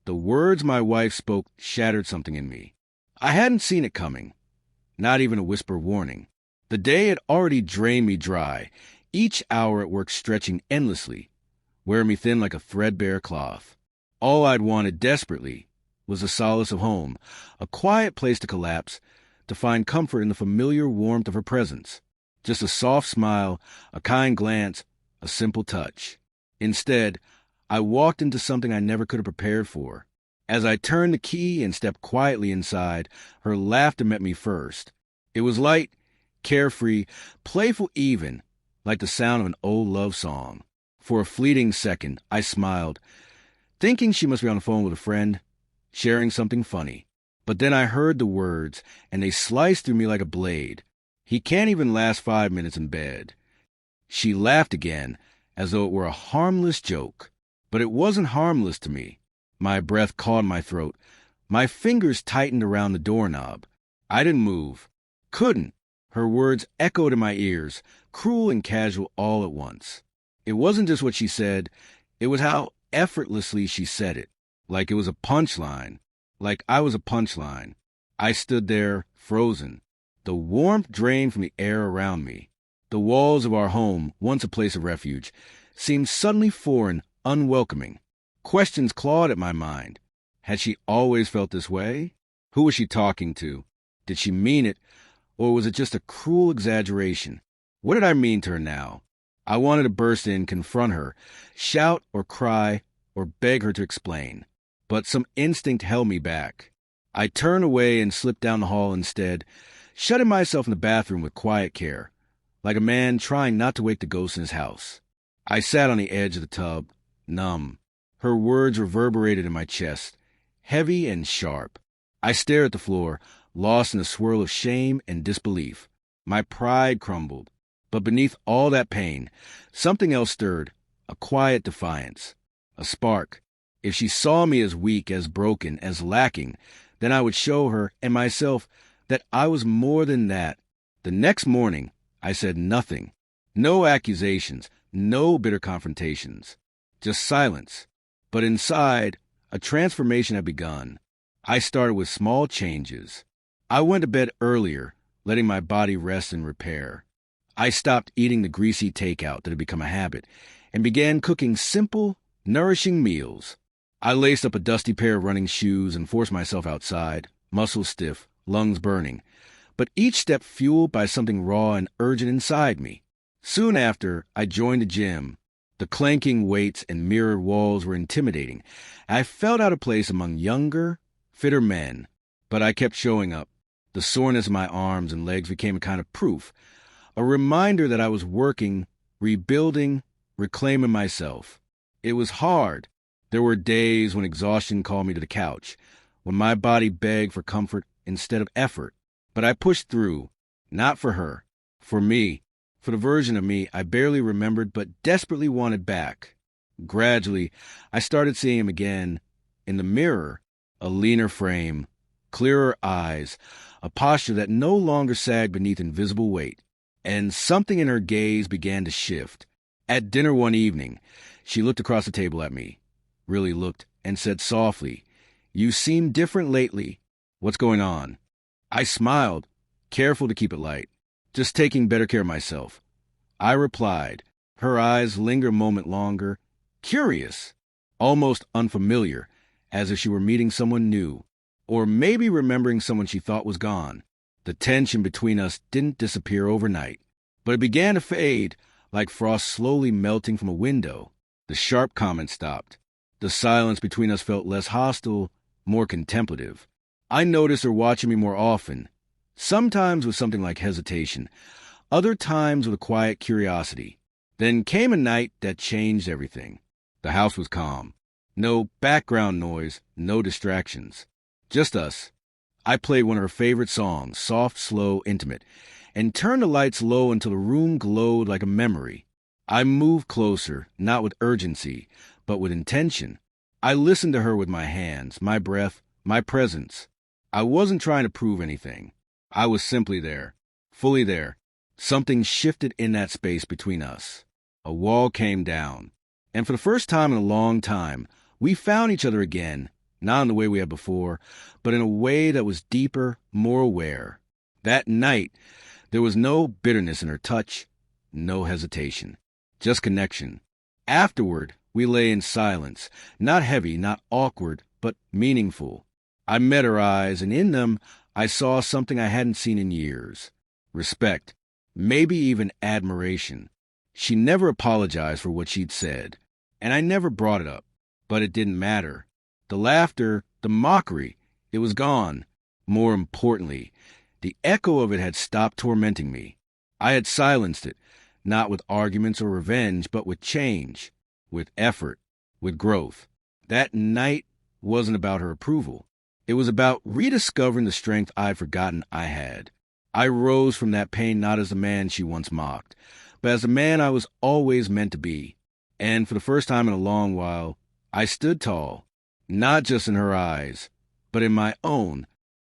The words my wife spoke shattered something in me. I hadn't seen it coming, not even a whisper warning. The day had already drained me dry, each hour at work stretching endlessly, wearing me thin like a threadbare cloth. All I'd wanted desperately was the solace of home, a quiet place to collapse, to find comfort in the familiar warmth of her presence. Just a soft smile, a kind glance, a simple touch. Instead, I walked into something I never could have prepared for. As I turned the key and stepped quietly inside, her laughter met me first. It was light, carefree, playful even, like the sound of an old love song. For a fleeting second, I smiled, thinking she must be on the phone with a friend, sharing something funny. But then I heard the words, and they sliced through me like a blade. He can't even last 5 minutes in bed. She laughed again, as though it were a harmless joke. But it wasn't harmless to me. My breath caught in my throat. My fingers tightened around the doorknob. I didn't move. Couldn't. Her words echoed in my ears, cruel and casual all at once. It wasn't just what she said. It was how effortlessly she said it. Like it was a punchline. Like I was a punchline. I stood there, frozen. The warmth drained from the air around me. The walls of our home, once a place of refuge, seemed suddenly foreign, unwelcoming. Questions clawed at my mind. Had she always felt this way? Who was she talking to? Did she mean it, or was it just a cruel exaggeration? What did I mean to her now? I wanted to burst in, confront her, shout or cry or beg her to explain. But some instinct held me back. I turned away and slipped down the hall instead, shutting myself in the bathroom with quiet care, like a man trying not to wake the ghost in his house. I sat on the edge of the tub, numb. Her words reverberated in my chest, heavy and sharp. I stared at the floor, lost in a swirl of shame and disbelief. My pride crumbled. But beneath all that pain, something else stirred, a quiet defiance, a spark. If she saw me as weak, as broken, as lacking, then I would show her and myself that I was more than that. The next morning, I said nothing. No accusations, no bitter confrontations, just silence. But inside, a transformation had begun. I started with small changes. I went to bed earlier, letting my body rest and repair. I stopped eating the greasy takeout that had become a habit and began cooking simple, nourishing meals. I laced up a dusty pair of running shoes and forced myself outside, muscles stiff, lungs burning, but each step fueled by something raw and urgent inside me. Soon after, I joined the gym. The clanking weights and mirrored walls were intimidating. I felt out of place among younger, fitter men, but I kept showing up. The soreness in my arms and legs became a kind of proof, a reminder that I was working, rebuilding, reclaiming myself. It was hard. There were days when exhaustion called me to the couch, when my body begged for comfort instead of effort. But I pushed through, not for her, for me, for the version of me I barely remembered but desperately wanted back. Gradually, I started seeing him again, in the mirror, a leaner frame, clearer eyes, a posture that no longer sagged beneath invisible weight. And something in her gaze began to shift. At dinner one evening, she looked across the table at me, really looked, and said softly, "You seem different lately. What's going on?" I smiled, careful to keep it light, just taking better care of myself. I replied, her eyes lingered a moment longer, curious, almost unfamiliar, as if she were meeting someone new, or maybe remembering someone she thought was gone. The tension between us didn't disappear overnight, but it began to fade, like frost slowly melting from a window. The sharp comments stopped. The silence between us felt less hostile, more contemplative. I noticed her watching me more often, sometimes with something like hesitation, other times with a quiet curiosity. Then came a night that changed everything. The house was calm. No background noise, no distractions. Just us. I played one of her favorite songs, soft, slow, intimate, and turned the lights low until the room glowed like a memory. I moved closer, not with urgency, but with intention. I listened to her with my hands, my breath, my presence. I wasn't trying to prove anything. I was simply there, fully there. Something shifted in that space between us. A wall came down, and for the first time in a long time, we found each other again, not in the way we had before, but in a way that was deeper, more aware. That night, there was no bitterness in her touch, no hesitation, just connection. Afterward, we lay in silence, not heavy, not awkward, but meaningful. I met her eyes, and in them, I saw something I hadn't seen in years. Respect, maybe even admiration. She never apologized for what she'd said, and I never brought it up, but it didn't matter. The laughter, the mockery, it was gone. More importantly, the echo of it had stopped tormenting me. I had silenced it, not with arguments or revenge, but with change, with effort, with growth. That night wasn't about her approval. It was about rediscovering the strength I'd forgotten I had. I rose from that pain not as the man she once mocked, but as the man I was always meant to be. And for the first time in a long while, I stood tall, not just in her eyes, but in my own,